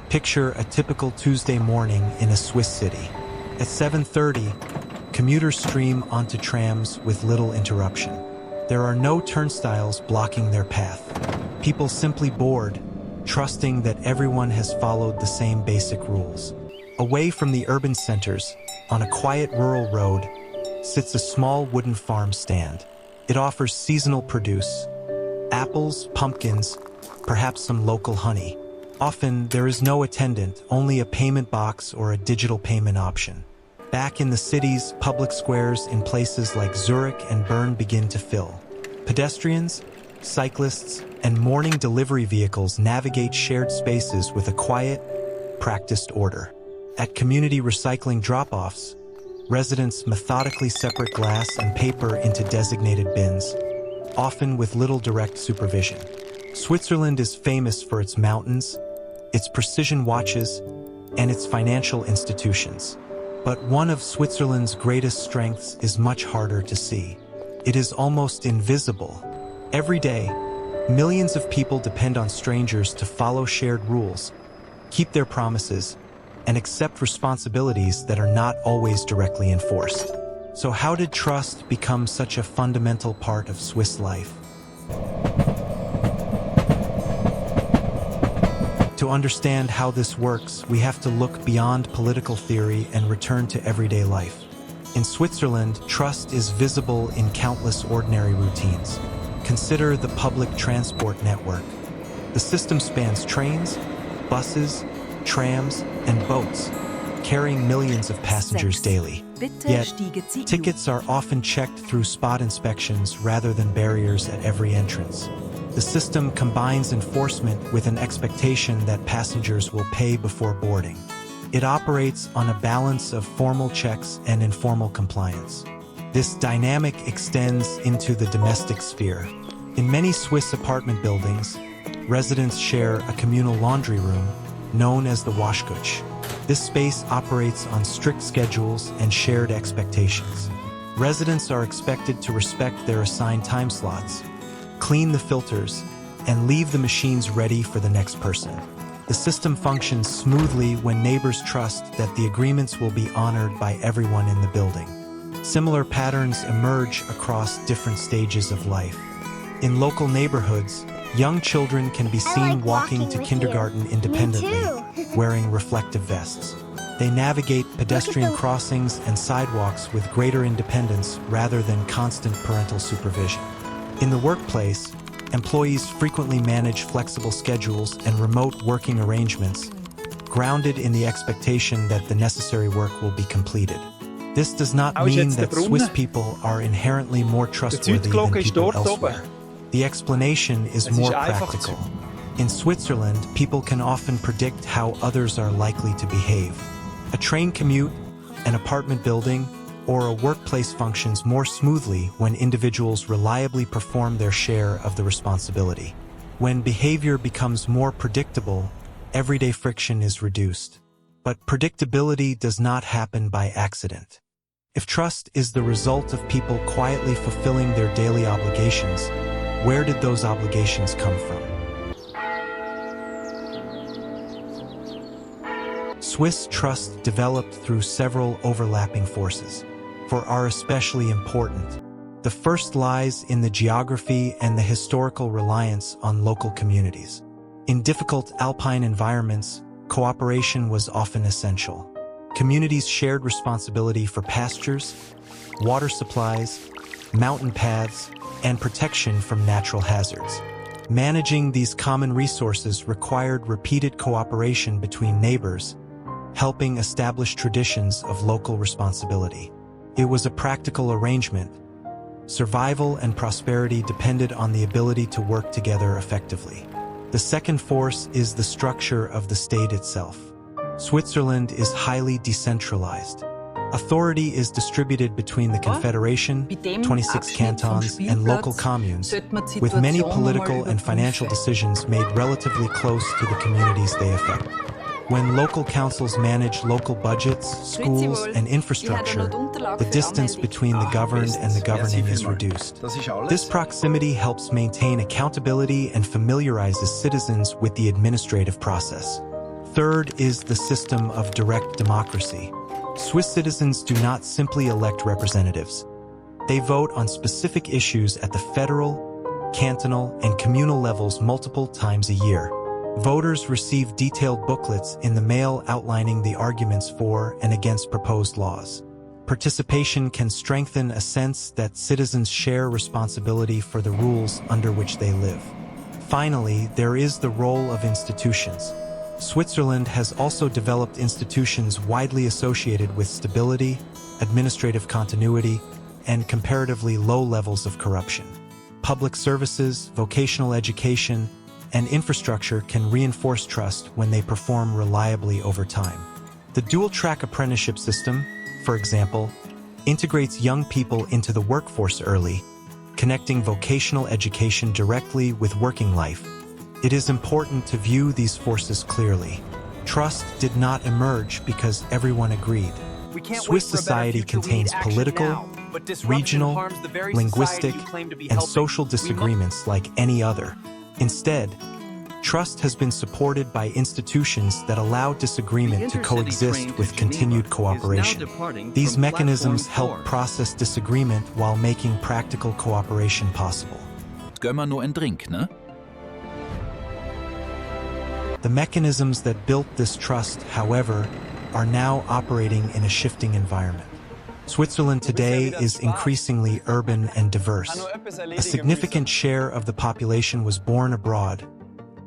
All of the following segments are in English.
Picture a typical Tuesday morning in a Swiss city. At 7:30, commuters stream onto trams with little interruption. There are no turnstiles blocking their path. People simply board, trusting that everyone has followed the same basic rules. Away from the urban centers, on a quiet rural road, sits a small wooden farm stand. It offers seasonal produce, apples, pumpkins, perhaps some local honey. Often, there is no attendant, only a payment box or a digital payment option. Back in the cities, public squares in places like Zurich and Bern begin to fill. Pedestrians, cyclists, and morning delivery vehicles navigate shared spaces with a quiet, practiced order. At community recycling drop-offs, residents methodically separate glass and paper into designated bins, often with little direct supervision. Switzerland is famous for its mountains, its precision watches, and its financial institutions. But one of Switzerland's greatest strengths is much harder to see. It is almost invisible. Every day, millions of people depend on strangers to follow shared rules, keep their promises, and accept responsibilities that are not always directly enforced. So how did trust become such a fundamental part of Swiss life? To understand how this works, we have to look beyond political theory and return to everyday life. In Switzerland, trust is visible in countless ordinary routines. Consider the public transport network. The system spans trains, buses, trams, and boats, carrying millions of passengers daily. Yet, tickets are often checked through spot inspections rather than barriers at every entrance. The system combines enforcement with an expectation that passengers will pay before boarding. It operates on a balance of formal checks and informal compliance. This dynamic extends into the domestic sphere. In many Swiss apartment buildings, residents share a communal laundry room known as the Waschküche. This space operates on strict schedules and shared expectations. Residents are expected to respect their assigned time slots, clean the filters, and leave the machines ready for the next person. The system functions smoothly when neighbors trust that the agreements will be honored by everyone in the building. Similar patterns emerge across different stages of life. In local neighborhoods, young children can be seen walking to kindergarten independently, wearing reflective vests. They navigate pedestrian crossings and sidewalks with greater independence rather than constant parental supervision. In the workplace, employees frequently manage flexible schedules and remote working arrangements, grounded in the expectation that the necessary work will be completed. This does not mean that Swiss people are inherently more trustworthy than people elsewhere. The explanation is more practical. In Switzerland, people can often predict how others are likely to behave. A train commute, an apartment building, or a workplace functions more smoothly when individuals reliably perform their share of the responsibility. When behavior becomes more predictable, everyday friction is reduced. But predictability does not happen by accident. If trust is the result of people quietly fulfilling their daily obligations, where did those obligations come from? Swiss trust developed through several overlapping forces, for are especially important. The first lies in the geography and the historical reliance on local communities. In difficult alpine environments, cooperation was often essential. Communities shared responsibility for pastures, water supplies, mountain paths, and protection from natural hazards. Managing these common resources required repeated cooperation between neighbors, helping establish traditions of local responsibility. It was a practical arrangement. Survival and prosperity depended on the ability to work together effectively. The second force is the structure of the state itself. Switzerland is highly decentralized. Authority is distributed between the Confederation, 26 cantons, and local communes, with many political and financial decisions made relatively close to the communities they affect. When local councils manage local budgets, schools, and infrastructure, the distance between the governed and the governing is reduced. This proximity helps maintain accountability and familiarizes citizens with the administrative process. third is the system of direct democracy. Swiss citizens do not simply elect representatives. They vote on specific issues at the federal, cantonal, and communal levels multiple times a year. Voters receive detailed booklets in the mail outlining the arguments for and against proposed laws. Participation can strengthen a sense that citizens share responsibility for the rules under which they live. Finally, there is the role of institutions. Switzerland has also developed institutions widely associated with stability, administrative continuity, and comparatively low levels of corruption. Public services, vocational education, and infrastructure can reinforce trust when they perform reliably over time. The dual-track apprenticeship system, for example, integrates young people into the workforce early, connecting vocational education directly with working life. It is important to view these forces clearly. Trust did not emerge because everyone agreed. Swiss society contains political, regional, linguistic, and social disagreements like any other. Instead, trust has been supported by institutions that allow disagreement to coexist with continued cooperation. These mechanisms help process disagreement while making practical cooperation possible. Gönn mal nur einen Drink, ne? The mechanisms that built this trust, however, are now operating in a shifting environment. Switzerland today is increasingly urban and diverse. A significant share of the population was born abroad,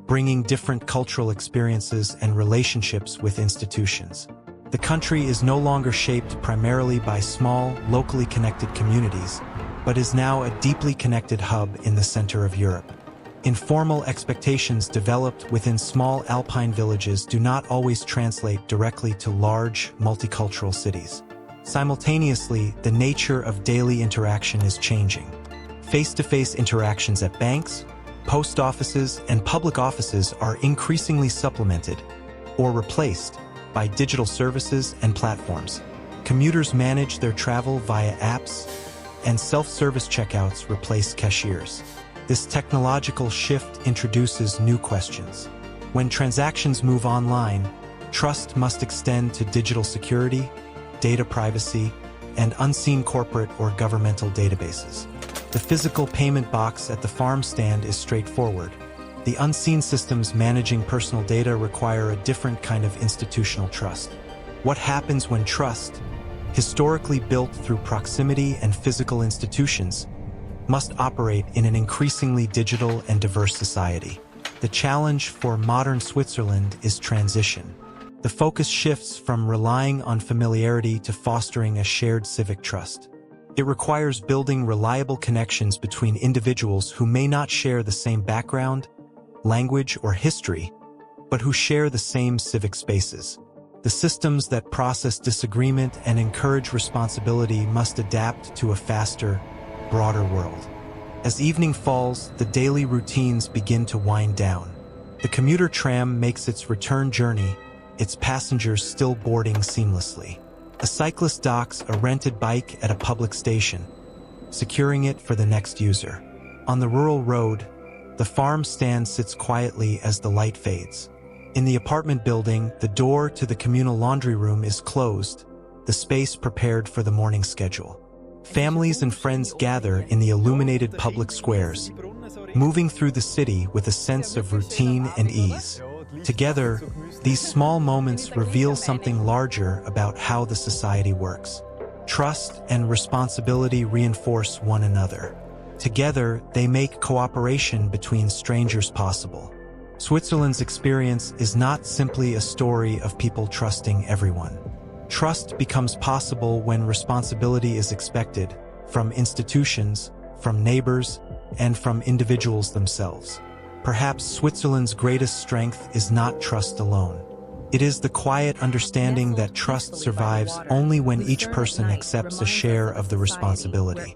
bringing different cultural experiences and relationships with institutions. The country is no longer shaped primarily by small, locally connected communities, but is now a deeply connected hub in the center of Europe. Informal expectations developed within small alpine villages do not always translate directly to large, multicultural cities. Simultaneously, the nature of daily interaction is changing. Face-to-face interactions at banks, post offices, and public offices are increasingly supplemented or replaced by digital services and platforms. Commuters manage their travel via apps, and self-service checkouts replace cashiers. This technological shift introduces new questions. When transactions move online, trust must extend to digital security, data privacy, and unseen corporate or governmental databases. The physical payment box at the farm stand is straightforward. The unseen systems managing personal data require a different kind of institutional trust. What happens when trust, historically built through proximity and physical institutions, must operate in an increasingly digital and diverse society? The challenge for modern Switzerland is transition. The focus shifts from relying on familiarity to fostering a shared civic trust. It requires building reliable connections between individuals who may not share the same background, language, or history, but who share the same civic spaces. The systems that process disagreement and encourage responsibility must adapt to a faster, broader world. As evening falls, the daily routines begin to wind down. The commuter tram makes its return journey, its passengers still boarding seamlessly. A cyclist docks a rented bike at a public station, securing it for the next user. On the rural road, the farm stand sits quietly as the light fades. In the apartment building, the door to the communal laundry room is closed, the space prepared for the morning schedule. Families and friends gather in the illuminated public squares, moving through the city with a sense of routine and ease. Together, these small moments reveal something larger about how the society works. Trust and responsibility reinforce one another. Together, they make cooperation between strangers possible. Switzerland's experience is not simply a story of people trusting everyone. Trust becomes possible when responsibility is expected from institutions, from neighbors, and from individuals themselves. Perhaps Switzerland's greatest strength is not trust alone. It is the quiet understanding that trust survives only when each person accepts a share of the responsibility.